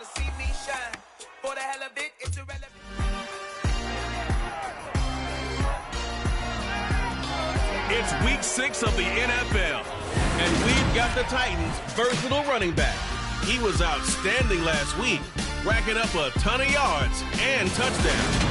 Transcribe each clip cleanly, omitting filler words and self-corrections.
wanna see me shine. For the hell of it, it's irrelevant. It's week 6 of the NFL, and we've got the Titans' versatile running back. He was outstanding last week, racking up a ton of yards and touchdowns.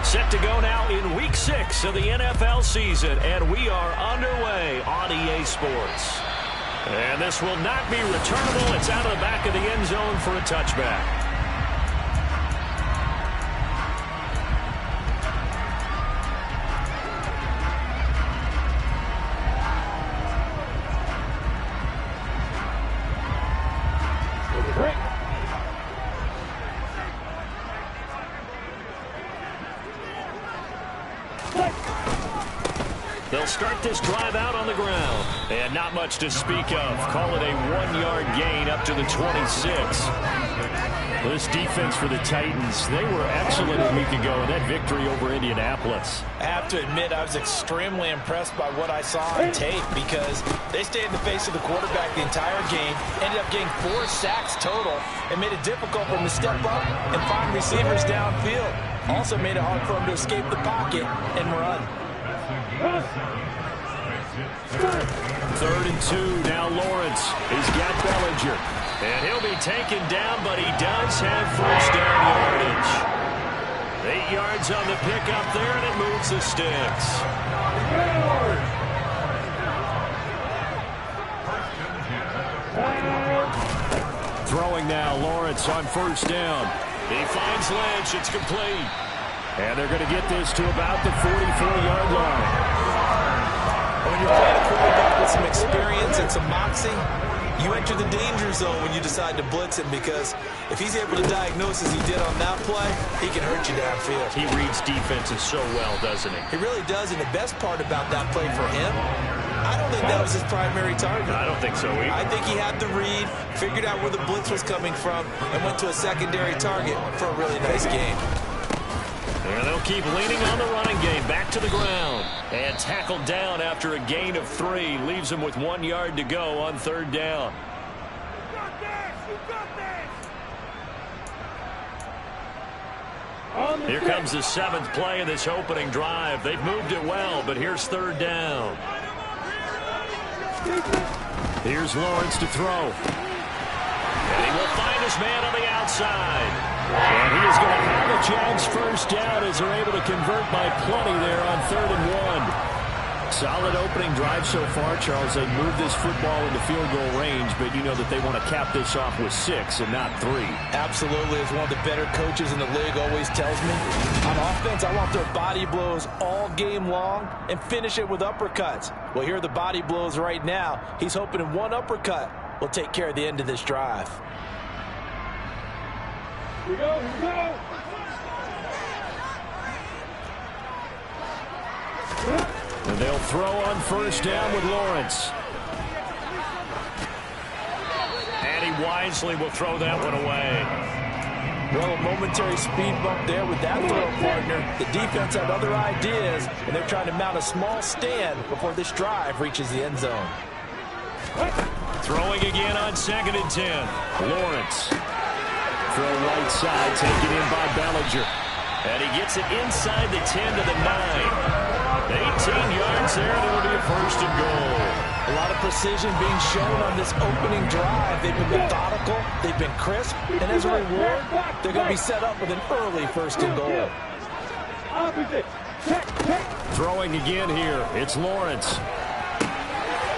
Set to go now in week 6 of the NFL season, and we are underway on EA Sports. And this will not be returnable. It's out of the back of the end zone for a touchback. They'll start this drive out on the ground. And not much to speak of. Call it a 1-yard gain up to the 26. This defense for the Titans, they were excellent a week ago in that victory over Indianapolis. I have to admit, I was extremely impressed by what I saw on tape because they stayed in the face of the quarterback the entire game, ended up getting 4 sacks total, and made it difficult for him to step up and find receivers downfield. Also made it hard for him to escape the pocket and run. 3rd and 2. Now Lawrence. He's got Bellinger. And he'll be taken down, but he does have first down yardage. 8 yards on the pickup there, and it moves the sticks. Throwing now, Lawrence on first down. He finds Lynch. It's complete. And they're going to get this to about the 44-yard line. When you're playing a quarterback with some experience and some moxie, you enter the danger zone when you decide to blitz him, because if he's able to diagnose as he did on that play, he can hurt you downfield. He reads defenses so well, doesn't he? He really does, and the best part about that play for him, I don't think that was his primary target. I don't think so either. I think he had the read, figured out where the blitz was coming from, and went to a secondary target for a really nice game. And they'll keep leaning on the running game. Back to the ground. And tackled down after a gain of 3. Leaves him with 1 yard to go on 3rd down. You got this! You got this! Here comes the 7th play of this opening drive. They've moved it well, but here's 3rd down. Here's Lawrence to throw. And he will find his man on the outside. And he is going to have the Jags first down as they're able to convert by plenty there on 3rd and 1. Solid opening drive so far, Charles. They moved this football into field goal range, but you know that they want to cap this off with 6 and not 3. Absolutely. As one of the better coaches in the league always tells me, on offense, I want their body blows all game long and finish it with uppercuts. Well, here are the body blows right now. He's hoping in one uppercut will take care of the end of this drive. Here we go, here we go! And they'll throw on first down with Lawrence. And he wisely will throw that one away. Well, a momentary speed bump there with that throw partner. The defense had other ideas, and they're trying to mount a small stand before this drive reaches the end zone. Throwing again on 2nd and 10. Lawrence. Throw right side, taken in by Bellinger. And he gets it inside the 10 to the 9. 18 yards there, and it'll be a first and goal. A lot of precision being shown on this opening drive. They've been methodical, they've been crisp, and as a reward, they're going to be set up with an early first and goal. Throwing again here, it's Lawrence.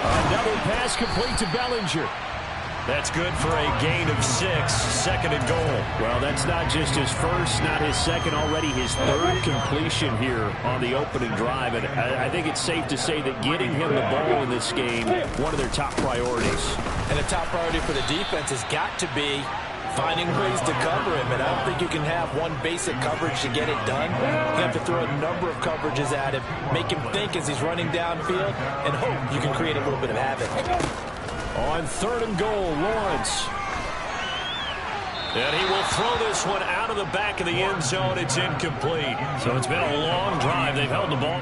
Another pass complete to Bellinger. That's good for a gain of 6, 2nd and goal. Well, that's not just his first, not his second, already his 3rd completion here on the opening drive. And I think it's safe to say that getting him the ball in this game, one of their top priorities. And the top priority for the defense has got to be finding ways to cover him, and I don't think you can have one basic coverage to get it done. You have to throw a number of coverages at him, make him think as he's running downfield, and hope you can create a little bit of havoc. On 3rd and goal, Lawrence. And he will throw this one out of the back of the end zone. It's incomplete. So it's been a long drive. They've held the ball.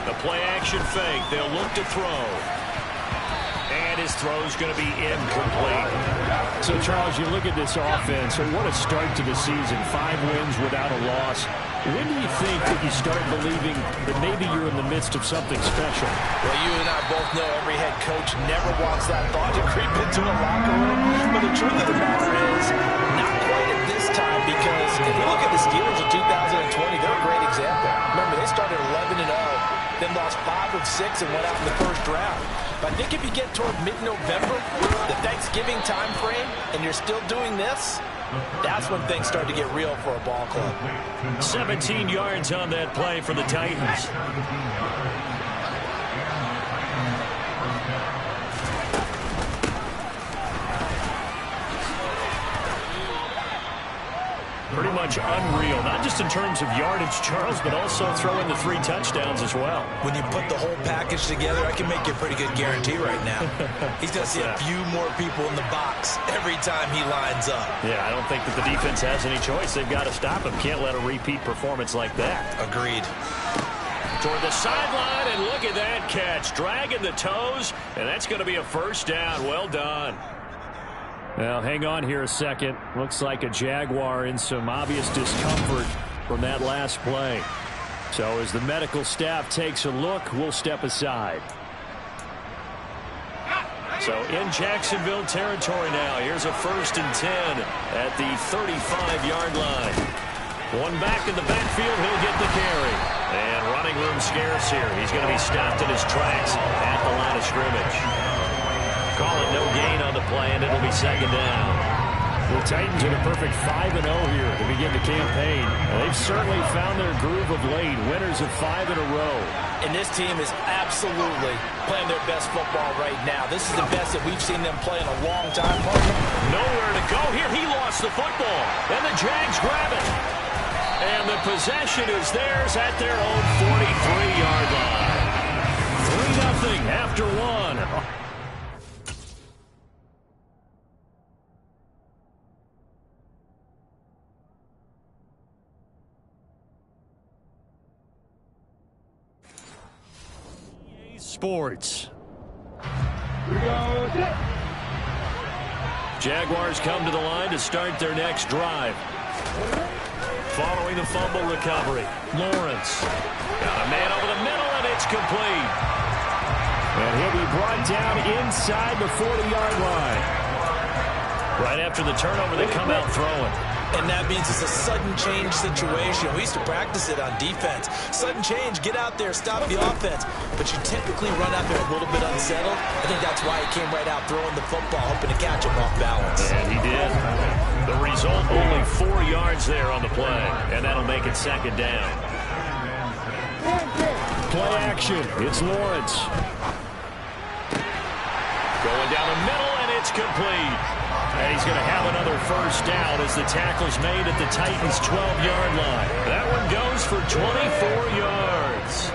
The play-action fake. They'll look to throw. And his throw's going to be incomplete. So, Charles, you look at this offense, and what a start to the season. 5 wins without a loss. When do you think that you start believing that maybe you're in the midst of something special? Well, you and I both know every head coach never wants that thought to creep into a locker room. But the truth of the matter is, not quite at this time, because if you look at the Steelers in 2020, they're a great example. Remember, they started 11-0, then lost 5 of 6 and went out in the first round. But I think if you get toward mid-November, the Thanksgiving time frame, and you're still doing this, that's when things start to get real for a ball club. 17 yards on that play for the Titans. Pretty much unreal, not just in terms of yardage, Charles, but also throwing the 3 touchdowns as well. When you put the whole package together, I can make you a pretty good guarantee right now. He's going to see a few more people in the box every time he lines up. Yeah, I don't think that the defense has any choice. They've got to stop him. Can't let a repeat performance like that. Agreed. Toward the sideline, and look at that catch. Dragging the toes, and that's going to be a first down. Well done. Now, hang on here a second. Looks like a Jaguar in some obvious discomfort from that last play. So as the medical staff takes a look, we'll step aside. So in Jacksonville territory now. Here's a 1st and 10 at the 35-yard line. One back in the backfield. He'll get the carry. And running room scarce here. He's going to be stopped in his tracks at the line of scrimmage. Call it no gain on the play, and it'll be 2nd down. The Titans are the perfect 5-0 here to begin the campaign. They've certainly found their groove of late, winners of 5 in a row. And this team is absolutely playing their best football right now. This is the best that we've seen them play in a long time. Nowhere to go here. He lost the football, and the Jags grab it. And the possession is theirs at their own 43-yard line. 3-0 after 1. Sports. Jaguars come to the line to start their next drive. Following the fumble recovery, Lawrence got a man over the middle, and it's complete. And he'll be brought down inside the 40-yard line. Right after the turnover, they come out throwing. And that means it's a sudden change situation. We used to practice it on defense. Sudden change, get out there, stop the offense. But you typically run out there a little bit unsettled. I think that's why he came right out throwing the football, hoping to catch him off balance. And he did. The result, only 4 yards there on the play. And that'll make it 2nd down. Play action. It's Lawrence. Going down the middle, and it's complete. And he's going to have another first down as the tackle's made at the Titans' 12-yard line. That one goes for 24 yards.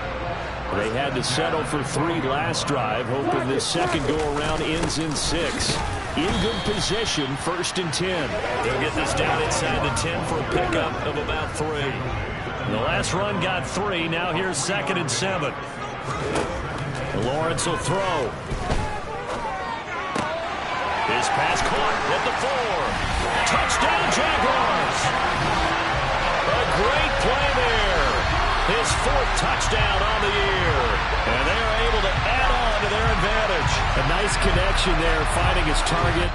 They had to settle for 3 last drive, hoping this second go-around ends in 6. In good position, 1st and 10. They'll get this down inside the 10 for a pickup of about 3. The last run got 3. Now here's 2nd and 7. Lawrence will throw. His pass caught at the 4. Touchdown, Jaguars. A great play there. His 4th touchdown on the year. And they are able to add on to their advantage. A nice connection there, finding his target.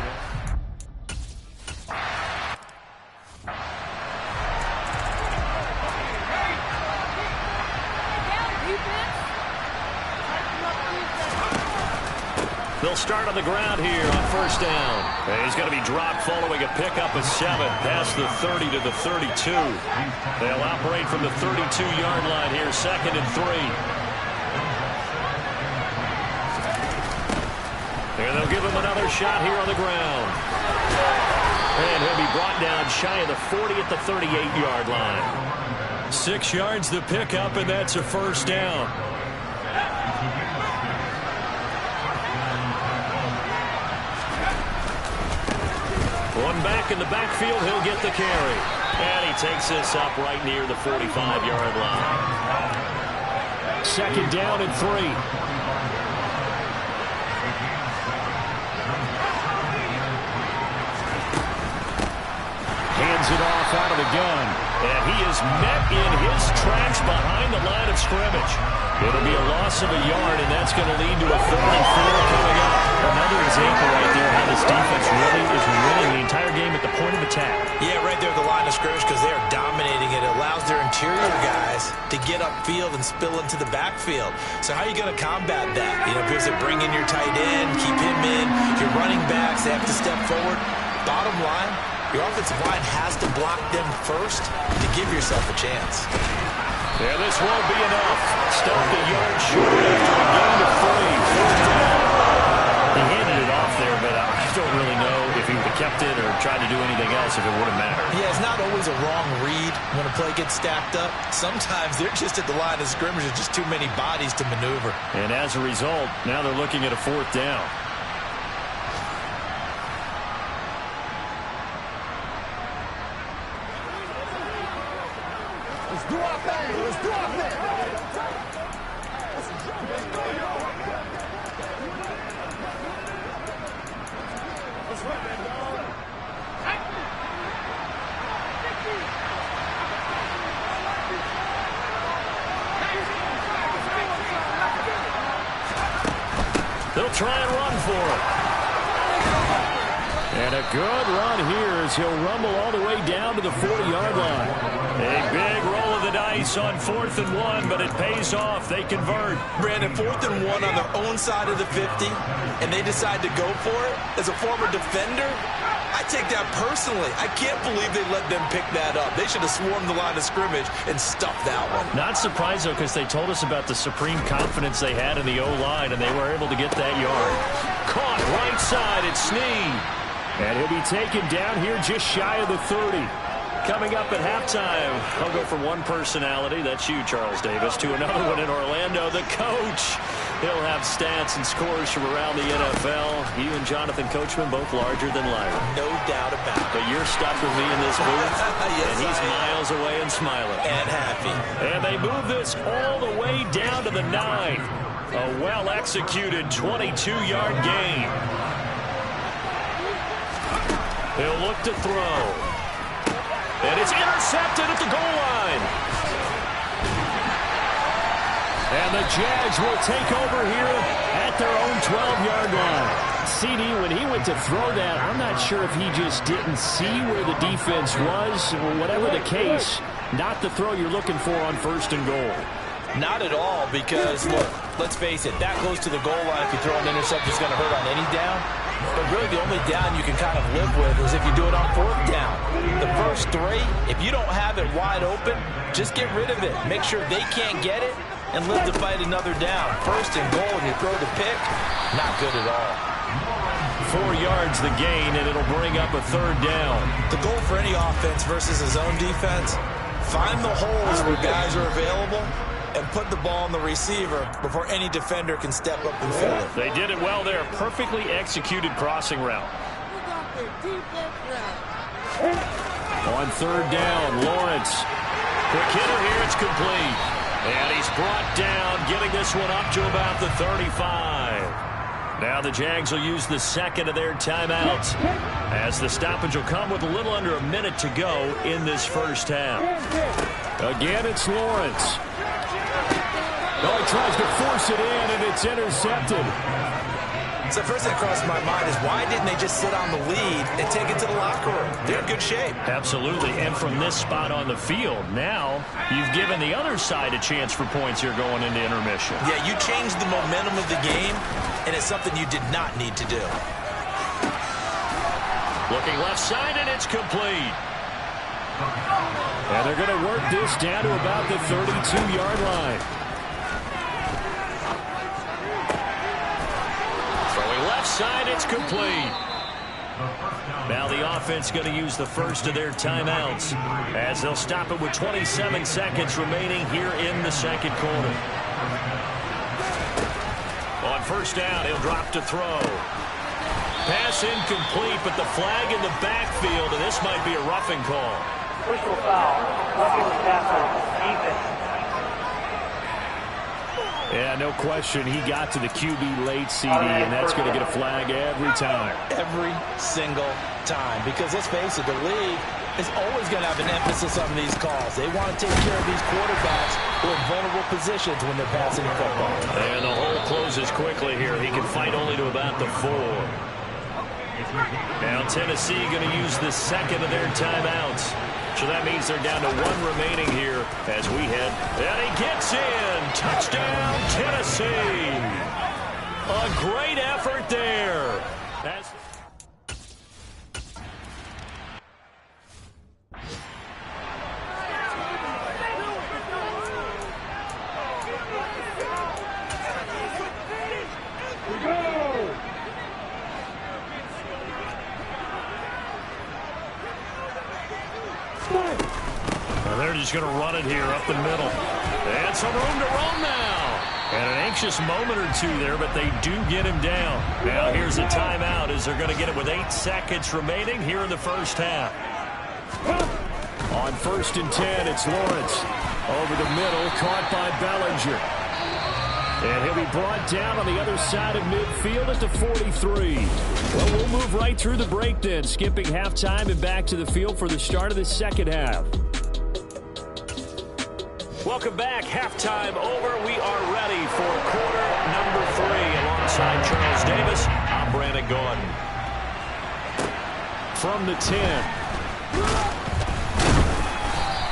They'll start on the ground here on first down. And he's going to be dropped following a pickup of 7 past the 30 to the 32. They'll operate from the 32-yard line here, 2nd and 3. And they'll give him another shot here on the ground. And he'll be brought down shy of the 40 at the 38-yard line. 6 yards the pickup, and that's a first down. One back in the backfield, he'll get the carry. And he takes this up right near the 45-yard line. 2nd down and 3. Hands it off out of the gun. And he is met in his tracks behind the line of scrimmage. It'll be a loss of a yard, and that's going to lead to a 3rd and 4 coming up. Another example right there how this defense really is winning the entire game at the point of attack. Yeah, right there at the line of scrimmage because they are dominating it. It allows their interior guys to get upfield and spill into the backfield. So how are you going to combat that? You know, because they bring in your tight end, keep him in, your running backs, they have to step forward. Bottom line, your offensive line has to block them first to give yourself a chance. Yeah, this won't be enough. Stopped a yard short after a gain of 3. 4th down. He handed it off there, but I don't really know if he would have kept it or tried to do anything else if it would have mattered. Yeah, it's not always a wrong read when a play gets stacked up. Sometimes they're just at the line of scrimmage. There's just too many bodies to maneuver. And as a result, now they're looking at a 4th down. Let's do our thing. Let's do our thing. Let's run that dog. They'll try and run for it. And a good run here as he'll rumble all the way down to the 40-yard line. A big roll of the dice on 4th and 1, but it pays off. They convert. Brandon, 4th and 1 on their own side of the 50, and they decide to go for it. As a former defender, I take that personally. I can't believe they let them pick that up. They should have swarmed the line of scrimmage and stuffed that one. Not surprised, though, because they told us about the supreme confidence they had in the O-line, and they were able to get that yard. Caught right side at Snead. And he'll be taken down here just shy of the 30. Coming up at halftime, I'll go from one personality, that's you, Charles Davis, to another one in Orlando, the coach. He'll have stats and scores from around the NFL. You and Jonathan Coachman, both larger than life. No doubt about it. But you're stuck with me in this booth, Yes, and he's miles away and smiling. And happy. And they move this all the way down to the 9. A well-executed 22-yard gain. He'll look to throw. And it's intercepted at the goal line. And the Jags will take over here at their own 12-yard line. CD, when he went to throw that, I'm not sure if he just didn't see where the defense was. Or whatever the case, not the throw you're looking for on 1st and goal. Not at all, because, look, let's face it, that goes to the goal line. If you throw an interception, it's going to hurt on any down. But really, the only down you can kind of live with is if you do it on 4th down. The first 3, if you don't have it wide open, just get rid of it. Make sure they can't get it and live to fight another down. 1st and goal, and you throw the pick, not good at all. 4 yards the gain, and it'll bring up a 3rd down. The goal for any offense versus his own defense, find the holes where guys are available and put the ball on the receiver before any defender can step up and fill it. They did it well there. Perfectly executed crossing route. On 3rd down, Lawrence. Quick hitter here, it's complete. And he's brought down, getting this one up to about the 35. Now the Jags will use the 2nd of their timeouts, as the stoppage will come with a little under a minute to go in this first half. Again, it's Lawrence. Oh, he tries to force it in, and it's intercepted. So first thing that crossed my mind is why didn't they just sit on the lead and take it to the locker room? They're in good shape. Absolutely. And from this spot on the field, now you've given the other side a chance for points here going into intermission. Yeah, you changed the momentum of the game, and it's something you did not need to do. Looking left side, and it's complete. And they're going to work this down to about the 32-yard line. Throwing left side, it's complete. Now the offense going to use the first of their timeouts as they'll stop it with 27 seconds remaining here in the second quarter. On first down, he'll drop to throw. Pass incomplete, but the flag in the backfield, and this might be a roughing call. Personal foul, roughing the passer, defense. Yeah, no question. He got to the QB late, CD, and that's going to get a flag every time. Every single time. Because let's face it, the league is always going to have an emphasis on these calls. They want to take care of these quarterbacks who are in vulnerable positions when they're passing the football. And the hole closes quickly here. He can fight only to about the 4. Now Tennessee going to use the second of their timeouts. So that means they're down to 1 remaining here as we head. And he gets in. Touchdown, Tennessee. A great effort there. They're just going to run it here up the middle. And some room to roam now. And an anxious moment or two there, but they do get him down. Now here's a timeout as they're going to get it with 8 seconds remaining here in the first half. On first and 10, it's Lawrence. Over the middle, caught by Bellinger. And he'll be brought down on the other side of midfield at the 43. Well, we'll move right through the break then, skipping halftime and back to the field for the start of the second half. Welcome back. Halftime over. We are ready for quarter number 3. Alongside Charles Davis, I'm Brandon Gordon. From the 10.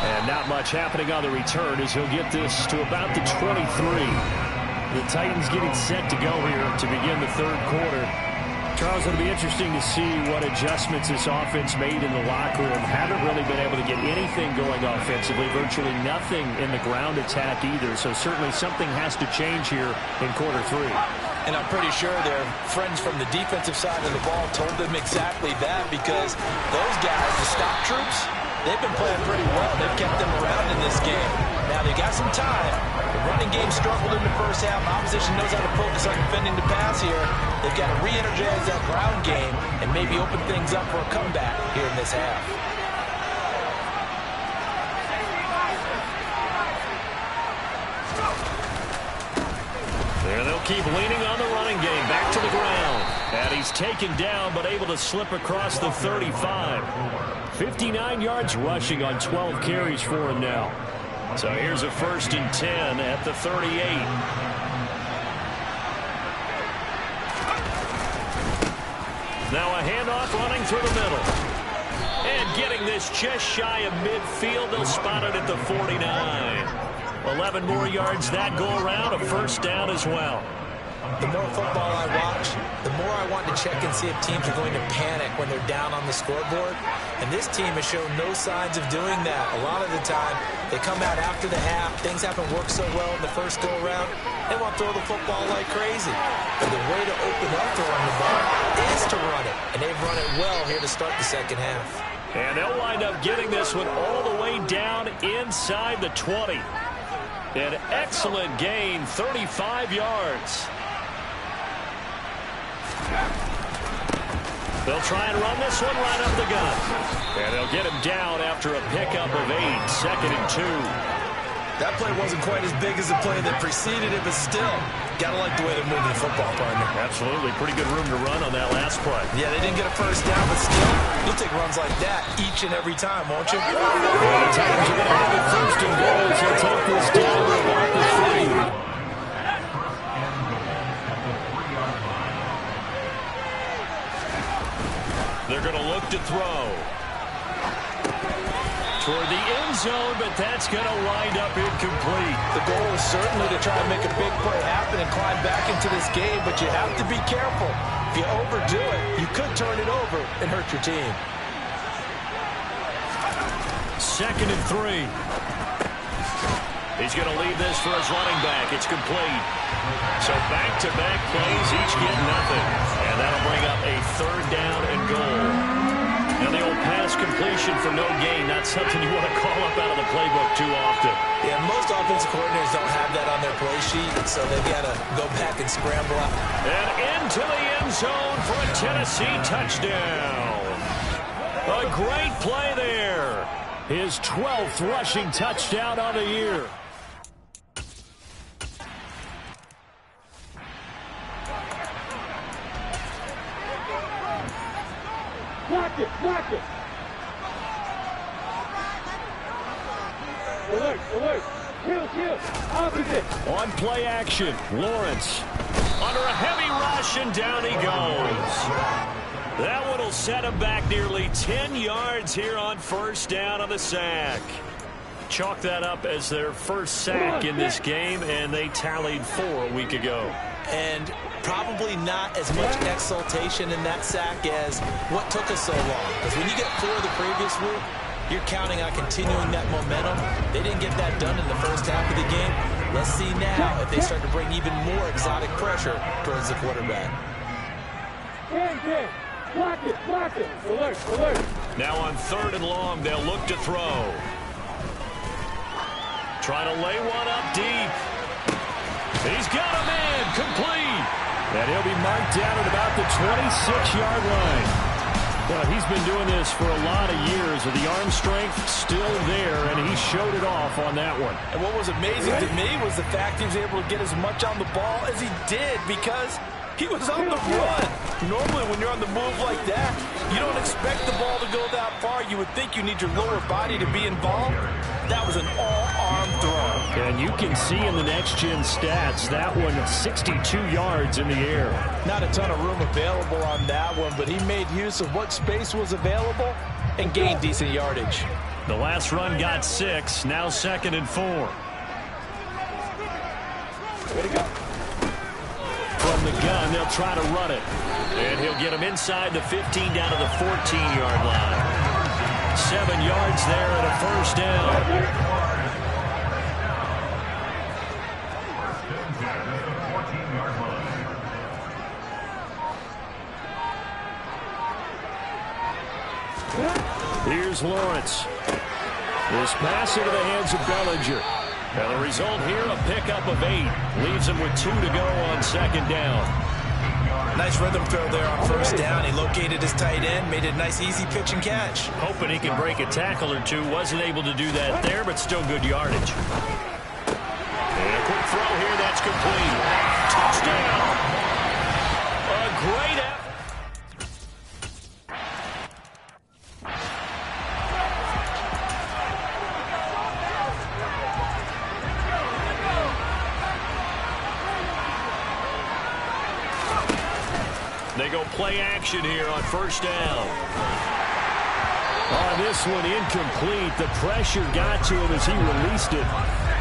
And not much happening on the return as he'll get this to about the 23. The Titans getting set to go here to begin the third quarter. Charles, it'll be interesting to see what adjustments this offense made in the locker room. Haven't really been able to get anything going offensively, virtually nothing in the ground attack either. So certainly something has to change here in quarter 3. And I'm pretty sure their friends from the defensive side of the ball told them exactly that, because those guys, the stop troops, they've been playing pretty well. They've kept them around in this game. Now they got some time. The running game struggled in the first half. Opposition knows how to focus on defending the pass here. They've got to re-energize that ground game and maybe open things up for a comeback here in this half. There they'll keep leaning on the running game. Back to the ground. And he's taken down but able to slip across the 35. 59 yards rushing on 12 carries for him now. So here's a first and 10 at the 38. Now a handoff running through the middle. And getting this just shy of midfield. They'll spot it at the 49. 11 more yards that go around. A first down as well. The more football I watch, the more I want to check and see if teams are going to panic when they're down on the scoreboard. And this team has shown no signs of doing that. A lot of the time, they come out after the half. Things haven't worked so well in the first go-around. They want to throw the football like crazy. But the way to open up throwing the ball is to run it. And they've run it well here to start the second half. And they'll wind up getting this one all the way down inside the 20. An excellent gain, 35 yards. They'll try and run this one right up the gut. And they'll get him down after a pickup of 8, 2nd and 2. That play wasn't quite as big as the play that preceded it, but still, gotta like the way they're moving the football, partner. Absolutely. Pretty good room to run on that last play. Yeah, they didn't get a first down, but still, you'll take runs like that each and every time, won't you? And the Titans are going to have it first and goal as they'll take this down to about the 3. going to wind up incomplete. The goal is certainly to try and make a big play happen and climb back into this game, but you have to be careful. If you overdo it, you could turn it over and hurt your team. 2nd and 3. He's going to leave this for his running back. It's complete. So back-to-back plays, each get nothing. And that'll bring up a 3rd down and goal. Now the old pass completion for no gain, not something you want to call up out of the playbook too often. Yeah, most offensive coordinators don't have that on their play sheet, so they've got to go back and scramble out. And into the end zone for a Tennessee touchdown. A great play there. His 12th rushing touchdown on the year. Block it. Alert. Kill. Opposite. On play action, Lawrence. Under a heavy rush, and down he goes. That one will set him back nearly 10 yards here on 1st down on the sack. Chalk that up as their first sack in this game, and they tallied 4 a week ago. And probably not as much exultation in that sack as what took us so long. Because when you get 4 the previous week, you're counting on continuing that momentum. They didn't get that done in the first half of the game. Let's see now if they start to bring even more exotic pressure towards the quarterback. Block it. Alert. Now on 3rd and long, they'll look to throw. Try to lay one up deep. He's got him in, complete. And he'll be marked down at about the 26-yard line. Well, he's been doing this for a lot of years, with the arm strength still there, and he showed it off on that one. And what was amazing to me was the fact he was able to get as much on the ball as he did, because he was on the run. Normally, when you're on the move like that, you don't expect the ball to go that far. You would think you need your lower body to be involved. That was an all-arm throw. And you can see in the next-gen stats, that one 62 yards in the air. Not a ton of room available on that one, but he made use of what space was available and gained decent yardage. The last run got 6, now 2nd and 4. Way to go. From the gun, they'll try to run it. And he'll get him inside the 15 down to the 14-yard line. 7 yards there and a 1st down. Here's Lawrence. This pass into the hands of Bellinger. And the result here, a pickup of 8. Leaves him with 2 to go on 2nd down. Nice rhythm throw there on 1st down. He located his tight end, made it a nice, easy pitch and catch. Hoping he can break a tackle or two. Wasn't able to do that there, but still good yardage. And a quick throw here, that's complete. Touchdown! A great effort. They go play action here on 1st down. On this one, incomplete. The pressure got to him as he released it.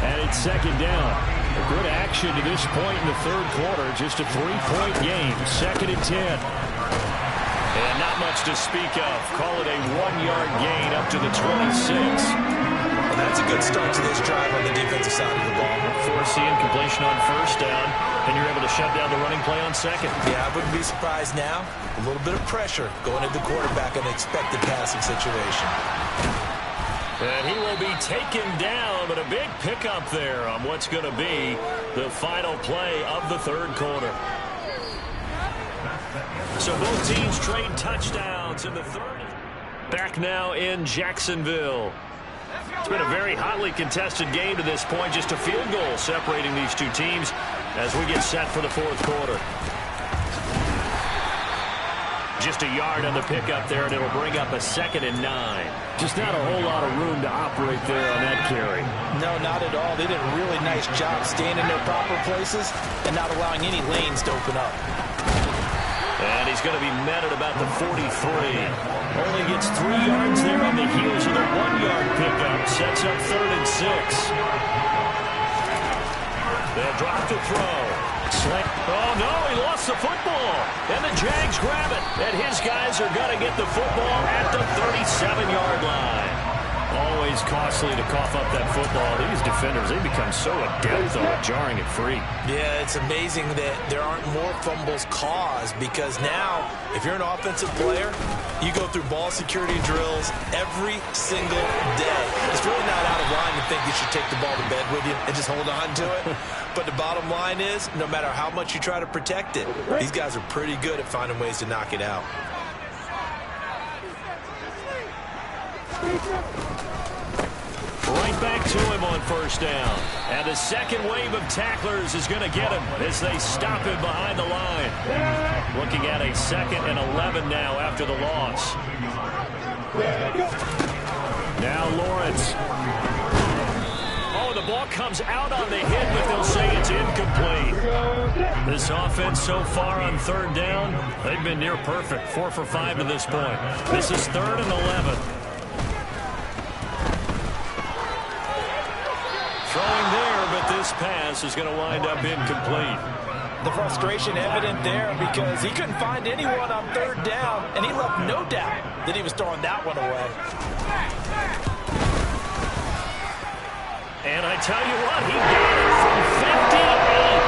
And it's 2nd down. A good action to this point in the 3rd quarter. Just a 3-point game. 2nd and 10. And not much to speak of. Call it a 1-yard gain up to the 26. Well, that's a good start to this drive on the defensive side of the ball. Forcing incompletion on 1st down, and you're able to shut down the running play on 2nd. Yeah, I wouldn't be surprised now. A little bit of pressure going at the quarterback in an expected passing situation. And he will be taken down, but a big pickup there on what's going to be the final play of the 3rd quarter. So both teams trade touchdowns in the 3rd. Back now in Jacksonville. It's been a very hotly contested game to this point. Just a field goal separating these two teams as we get set for the 4th quarter. Just a yard on the pickup there, and it'll bring up a 2nd and 9. Just not a whole lot of room to operate there on that carry. No, not at all. They did a really nice job staying in their proper places and not allowing any lanes to open up. And he's going to be met at about the 43. Only gets 3 yards there on the heels of the 1-yard pickup. Sets up 3rd and 6. They'll drop the throw. Oh, no, he lost the football. And the Jags grab it. And his guys are going to get the football at the 37-yard line. Always costly to cough up that football. These defenders, they become so adept, though, at jarring it free. Yeah, it's amazing that there aren't more fumbles caused, because now, if you're an offensive player, you go through ball security drills every single day. It's really not out of line to think you should take the ball to bed with you and just hold on to it. But the bottom line is, no matter how much you try to protect it, these guys are pretty good at finding ways to knock it out. Right back to him on 1st down. And the second wave of tacklers is going to get him as they stop him behind the line. Looking at a 2nd and 11 now after the loss. Now Lawrence. Oh, the ball comes out on the hit, but they'll say it's incomplete. This offense so far on 3rd down, they've been near perfect. 4 for 5 to this point. This is 3rd and 11. Throwing there, but this pass is going to wind up incomplete. The frustration evident there because he couldn't find anyone on 3rd down, and he left no doubt that he was throwing that one away. And I tell you what, he got it from 58.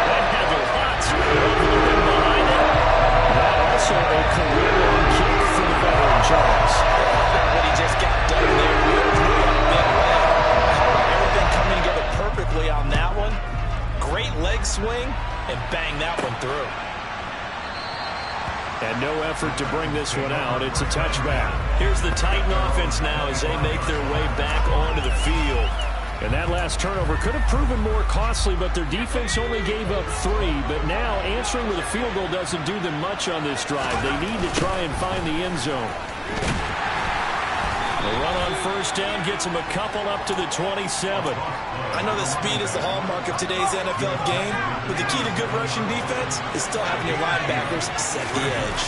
That had lots of movement behind it. That also a career-long kick for the veteran Jags. What he just got done there, really a big play. Everything coming together perfectly on that one. Great leg swing, and bang that one through. And no effort to bring this one out. It's a touchback. Here's the Titan offense now as they make their way back onto the field. And that last turnover could have proven more costly, but their defense only gave up 3. But now answering with a field goal doesn't do them much on this drive. They need to try and find the end zone. The run on 1st down gets them a couple up to the 27. I know that speed is the hallmark of today's NFL game, but the key to good rushing defense is still having your linebackers set the edge.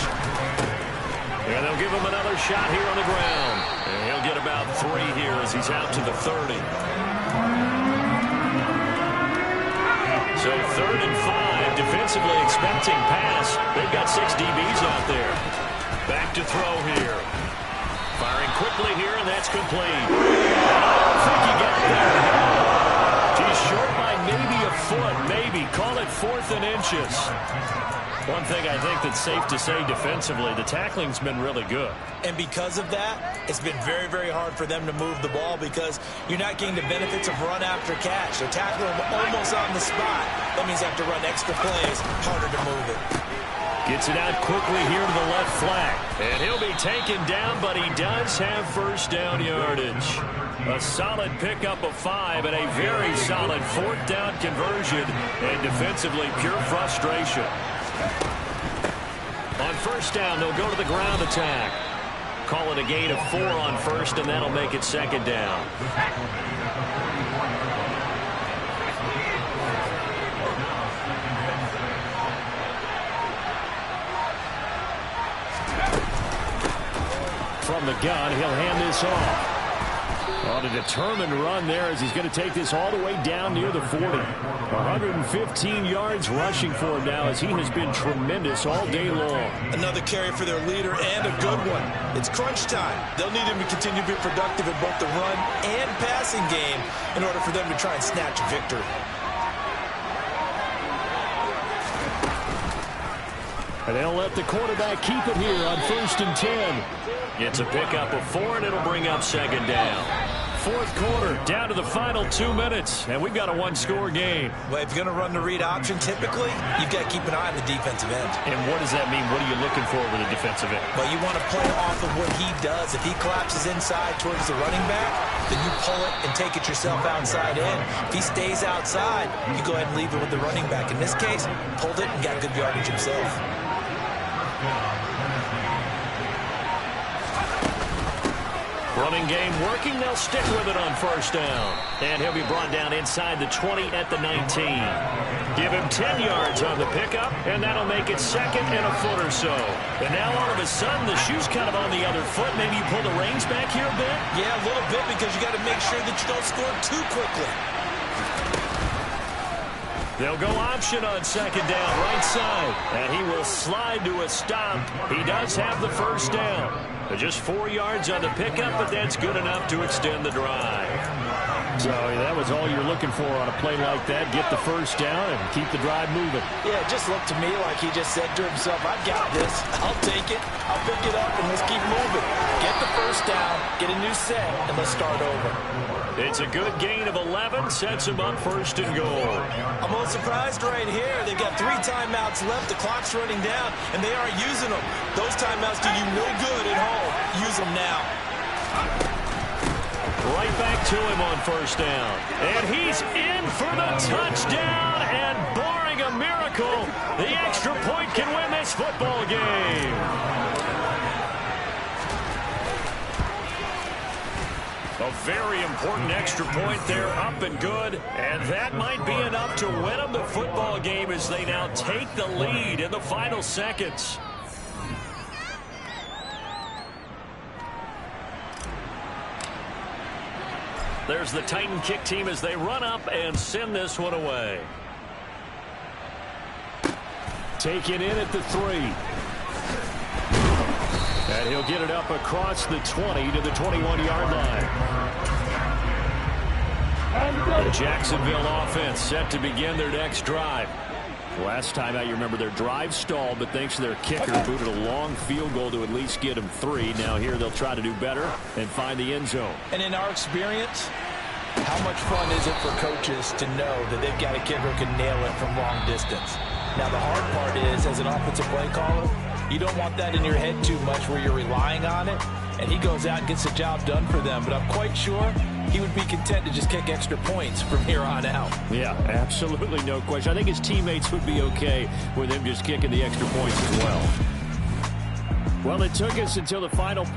And they'll give him another shot here on the ground. And he'll get about 3 here as he's out to the 30. So 3rd and 5, defensively expecting pass. They've got 6 DBs out there. Back to throw here. Firing quickly here, and that's complete. I don't think he got there. He's short by maybe a foot, maybe. Call it 4th and inches. One thing I think that's safe to say defensively, the tackling's been really good. And because of that, it's been very, very hard for them to move the ball because you're not getting the benefits of run after catch. They're tackling them almost on the spot. That means they have to run extra plays, harder to move it. Gets it out quickly here to the left flank. And he'll be taken down, but he does have 1st down yardage. A solid pickup of 5 and a very solid 4th down conversion. And defensively, pure frustration. On 1st down, they'll go to the ground attack. Call it a gain of 4 on 1st, and that'll make it 2nd down. From the gun, he'll hand this off. On a determined run there as he's going to take this all the way down near the 40. 115 yards rushing for him now as he has been tremendous all day long. Another carry for their leader and a good one. It's crunch time. They'll need him to continue to be productive in both the run and passing game in order for them to try and snatch a victory. And they'll let the quarterback keep it here on 1st and 10. It's a pickup of 4, and it'll bring up 2nd down. 4th quarter, down to the final 2 minutes, and we've got a 1-score game. Well, if you're going to run the read option, typically, you've got to keep an eye on the defensive end. And what does that mean? What are you looking for with the defensive end? Well, you want to play off of what he does. If he collapses inside towards the running back, then you pull it and take it yourself outside in. If he stays outside, you go ahead and leave it with the running back. In this case, pulled it and got good yardage himself. Running game working. They'll stick with it on first down. And he'll be brought down inside the 20 at the 19. Give him 10 yards on the pickup, and that'll make it second and a foot or so. And now all of a sudden, the shoe's kind of on the other foot. Maybe you pull the reins back here a bit? Yeah, a little bit, because you got to make sure that you don't score too quickly. They'll go option on second down, right side. And he will slide to a stop. He does have the first down. Just 4 yards on the pickup, but that's good enough to extend the drive. So that was all you're looking for on a play like that. Get the first down and keep the drive moving. Yeah, it just looked to me like he just said to himself, I've got this. I'll take it. I'll pick it up, and let's keep moving. Get the first down, get a new set, and let's start over. It's a good gain of 11. Sets him up first and goal. I'm a little surprised right here. They've got 3 timeouts left. The clock's running down, and they aren't using them. Those timeouts do you no good at home. Use them now. Right back to him on first down. And he's in for the touchdown. And barring a miracle, the extra point can win this football game. A very important extra point there, up and good. And that might be enough to win them the football game as they now take the lead in the final seconds. There's the Titan kick team as they run up and send this one away. Taken in at the 3. And he'll get it up across the 20 to the 21-yard line. The Jacksonville offense set to begin their next drive. Last time out, you remember their drive stalled, but thanks to their kicker, booted a long field goal to at least get them 3. Now here they'll try to do better and find the end zone. And in our experience, how much fun is it for coaches to know that they've got a kicker who can nail it from long distance? Now the hard part is, as an offensive play caller, you don't want that in your head too much where you're relying on it, and he goes out and gets the job done for them. But I'm quite sure he would be content to just kick extra points from here on out. Yeah, absolutely no question. I think his teammates would be okay with him just kicking the extra points as well. Well, it took us until the final play.